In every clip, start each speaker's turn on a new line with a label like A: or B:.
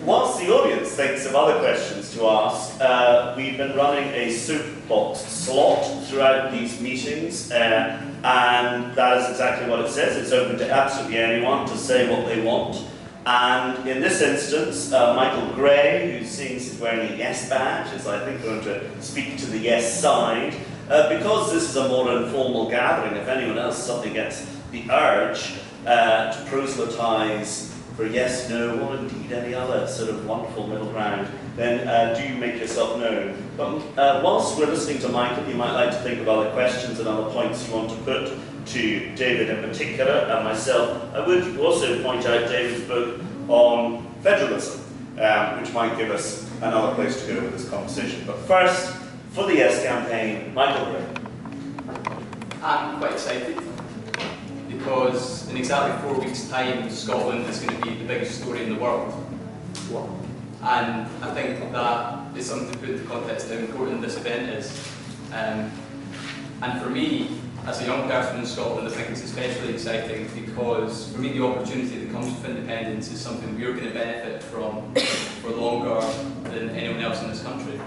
A: Whilst the audience thinks of other questions to ask, we've been running a soapbox slot throughout these meetings, and that is exactly what it says. It's open to absolutely anyone to say what they want. And in this instance, Michael Gray, who seems he's wearing a Yes badge, is I think going to speak to the Yes side. Because this is a more informal gathering, if anyone else suddenly gets the urge to proselytise for yes, no, or indeed any other sort of wonderful middle ground, then do make yourself known. But whilst we're listening to Michael, you might like to think of other questions and other points you want to put to David in particular, and myself. I would also point out David's book on federalism, which might give us another place to go with this conversation. But first, for the Yes campaign, Michael Gray.
B: I'm quite excited, because in exactly 4 weeks' time, Scotland is going to be the biggest story in the world. And I think that is something to put into context how important this event is. And for me, as a young person in Scotland, I think it's especially exciting because for me the opportunity that comes with independence is something we're going to benefit from for longer than anyone else in this country.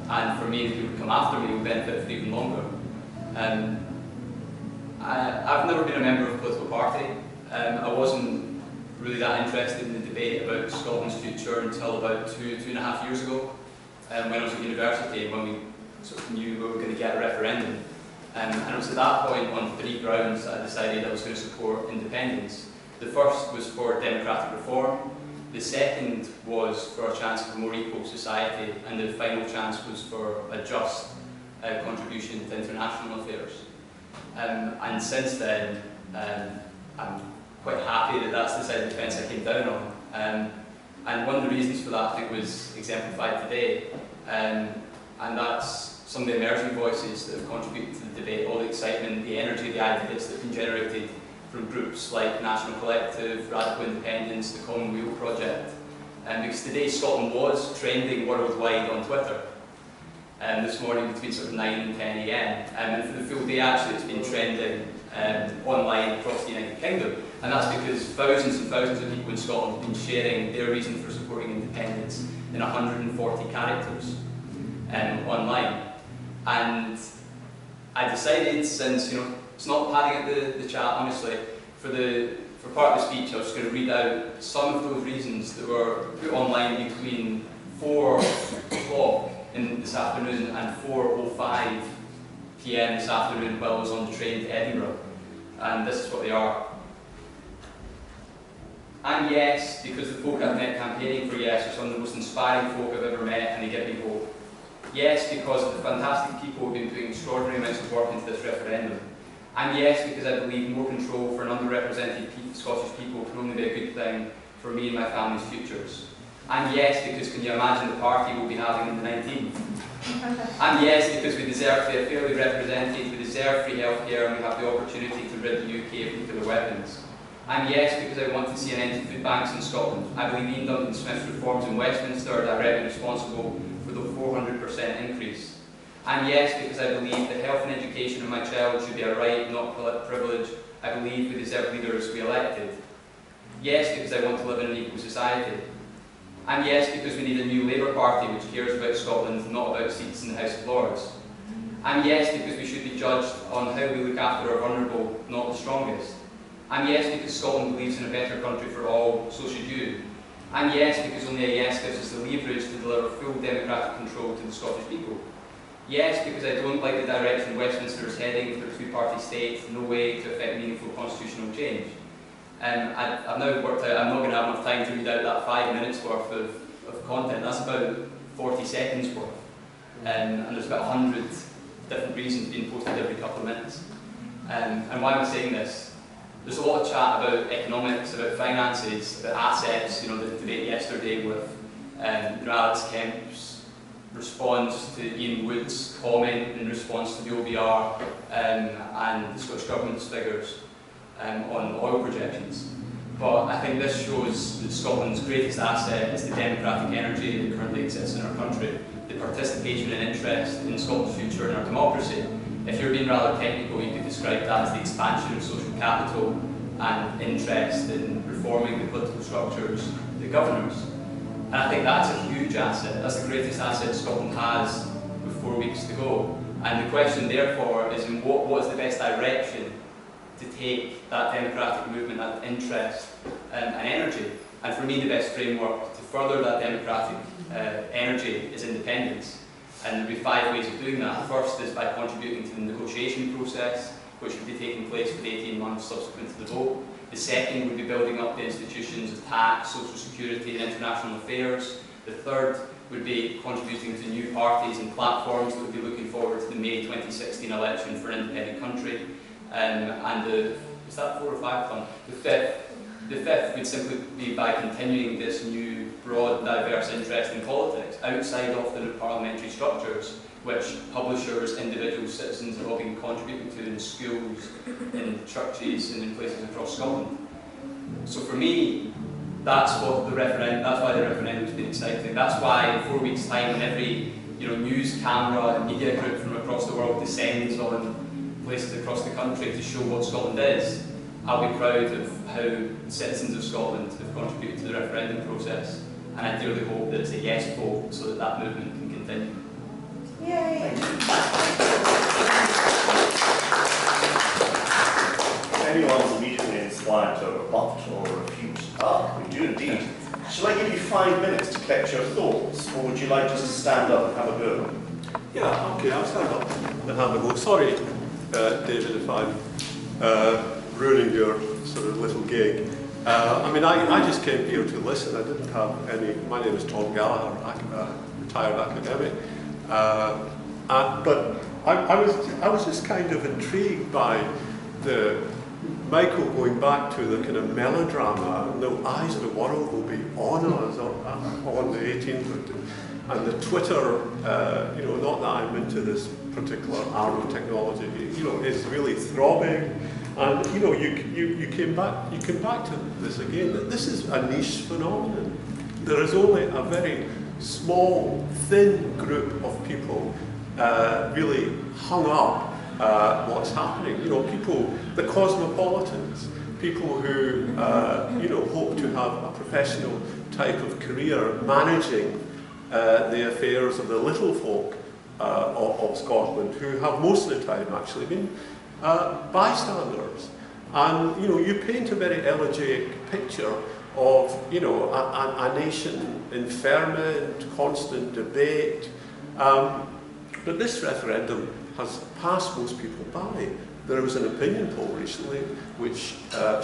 B: And for me, the people who come after me will benefit for even longer. I've never been a member of a political party. I wasn't really that interested in the debate about Scotland's future until about two and a half years ago, when I was at university, when we sort of knew we were going to get a referendum. And it was at that point, on 3 grounds, that I decided I was going to support independence. The first was for democratic reform, the second was for a chance for a more equal society, and the final chance was for a just contribution to international affairs. And since then, I'm quite happy that that's the side of the fence I came down on. And one of the reasons for that, I think, was exemplified today, and that's some of the emerging voices that have contributed to the debate, all the excitement, the energy, the ideas that have been generated from groups like National Collective, Radical Independence, the Commonweal Project. Because today Scotland was trending worldwide on Twitter. This morning between sort of 9 and 10 AM. And for the full day actually it's been trending online across the United Kingdom. And that's because thousands and thousands of people in Scotland have been sharing their reason for supporting independence in 140 characters online. And I decided, since it's not padding at the chat, honestly, for part of the speech I was just going to read out some of those reasons that were put online between 4 o'clock this afternoon and 4:05 PM this afternoon while I was on the train to Edinburgh. And this is what they are. I'm Yes because the folk I've met campaigning for Yes are some of the most inspiring folk I've ever met, and they give me hope. Yes because of the fantastic people who have been putting extraordinary amounts of work into this referendum. I'm Yes because I believe more control for an underrepresented Scottish people can only be a good thing for me and my family's futures. I'm Yes because can you imagine the party we'll be having on the 19th? I'm Yes because we deserve to be fairly represented, we deserve free healthcare, and we have the opportunity to rid the UK of nuclear weapons. I'm Yes because I want to see an end to food banks in Scotland. I believe Ian Duncan Smith's reforms in Westminster are directly responsible for the 400% increase. I'm Yes because I believe the health and education of my child should be a right, not a privilege. I believe we deserve leaders we elected. Yes because I want to live in an equal society. I'm Yes because we need a new Labour Party which cares about Scotland, not about seats in the House of Lords. I'm Yes because we should be judged on how we look after our vulnerable, not the strongest. I'm Yes because Scotland believes in a better country for all, so should you. I'm Yes because only a Yes gives us the leverage to deliver full democratic control to the Scottish people. Yes because I don't like the direction Westminster is heading for a two-party state, no way to affect meaningful constitutional change. I've now worked out I'm not going to have enough time to read out that 5 minutes worth of content. That's about 40 seconds worth. And there's about 100 different reasons being posted every couple of minutes. And why am I saying this? There's a lot of chat about economics, about finances, about assets. The debate yesterday with Alex Kemp's response to Ian Wood's comment in response to the OBR and the Scottish Government's figures on oil projections. But I think this shows that Scotland's greatest asset is the democratic energy that currently exists in our country, the participation and interest in Scotland's future and our democracy. If you're being rather technical, you could describe that as the expansion of social capital and interest in reforming the political structures that the governors. And I think that's a huge asset. That's the greatest asset Scotland has with 4 weeks to go. And the question therefore is in what is the best direction to take that democratic movement, that interest and energy. And for me the best framework to further that democratic energy is independence. And there'll be 5 ways of doing that. First is by contributing to the negotiation process, which would be taking place for 18 months subsequent to the vote. The second would be building up the institutions of tax, social security and international affairs. The third would be contributing to new parties and platforms that would be looking forward to the May 2016 election for an independent country. Is that 4 or 5 done? The fifth would simply be by continuing this new, broad, diverse interest in politics outside of the parliamentary structures, which publishers, individuals, citizens have all been contributing to in schools, in churches, and in places across Scotland. So for me, that's why the referendum's been exciting. That's why in 4 weeks' time, when every news camera and media group from across the world descends on places across the country to show what Scotland is, I'll be proud of how citizens of Scotland have contributed to the referendum process, and I dearly hope that it's a yes vote so that that movement can continue.
C: Yay!
A: If anyone's immediately inspired to rebut or refute, we do indeed. Shall I give you 5 minutes to collect your thoughts, or would you like just to stand up and have a go?
D: Yeah, okay, I'll stand up and have a go. Sorry, David, if I'm ruining your sort of little gig. I mean, I just came here to listen. I didn't have any. My name is Tom Gallagher, retired academic. But I was just kind of intrigued by Michael going back to the kind of melodrama, and the eyes of the world will be on us on the 18th, and the Twitter, not that I'm into this particular arrow technology, is really throbbing, and you came back to this again, that this is a niche phenomenon. There is only a very small, thin group of people really hung up what's happening. People, the cosmopolitans, people who hope to have a professional type of career managing the affairs of the little folk of Scotland, who have most of the time actually been bystanders. And you paint a very elegiac picture of a nation in ferment, constant debate. But this referendum has passed most people by. There was an opinion poll recently which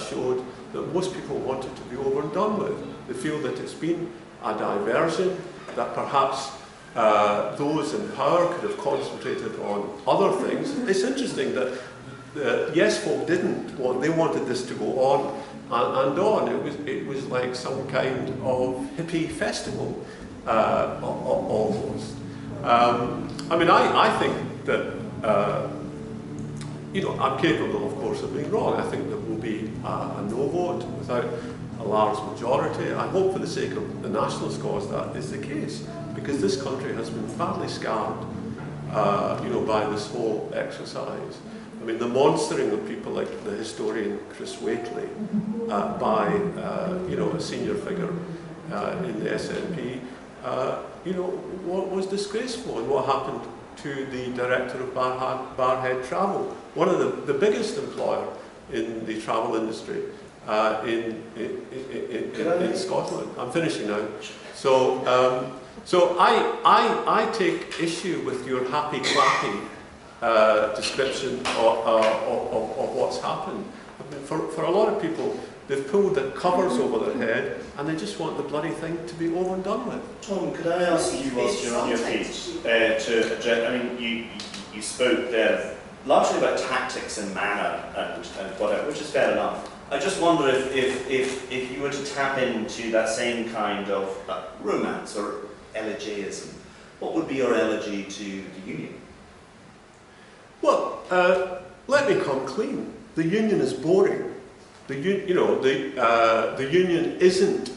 D: showed that most people want it to be over and done with. They feel that it's been a diversion, that perhaps those in power could have concentrated on other things. It's interesting that the yes folk didn't. They wanted this to go on and on. It was like some kind of hippie festival almost. I mean, I think that I'm capable, of course, of being wrong. I think there will be a no vote without a large majority. I hope, for the sake of the nationalist cause, that is the case, because this country has been badly scarred, by this whole exercise. I mean, the monstering of people like the historian Chris Waitley by a senior figure in the SNP, what was disgraceful, and what happened to the director of Barhead Travel, one of the biggest employer in the travel industry in Scotland. I'm finishing now. So I take issue with your happy-clappy description of what's happened. I mean, for a lot of people, they've pulled the covers over their head and they just want the bloody thing to be over and done with.
A: Tom, could I ask you, whilst you're on your feet, to address, I mean, you spoke there largely about tactics and manner and whatever, which is fair enough. I just wonder if you were to tap into that same kind of romance or elegiaism, what would be your elegy to the Union?
D: Well, let me come clean. The Union is boring. The Union isn't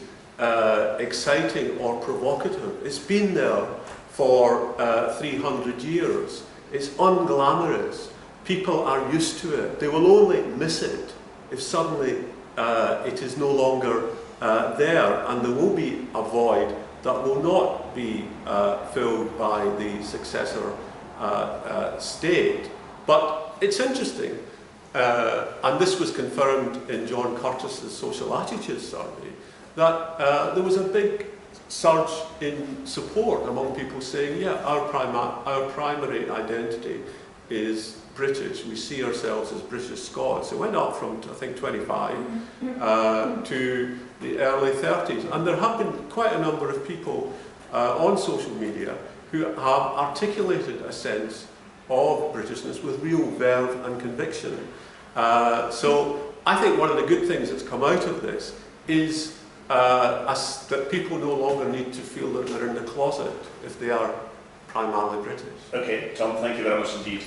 D: exciting or provocative. It's been there for 300 years. It's unglamorous. People are used to it. They will only miss it if suddenly it is no longer there, and there will be a void that will not be filled by the successor state. But it's interesting, and this was confirmed in John Curtis's social attitudes survey, that there was a big surge in support among people saying, yeah, our primary identity is British. We see ourselves as British Scots. It went up from, I think, 25 to the early 30s. And there have been quite a number of people on social media who have articulated a sense of Britishness with real verve and conviction. So I think one of the good things that's come out of this is that people no longer need to feel that they're in the closet if they are primarily British.
A: Okay, Tom, thank you very much indeed.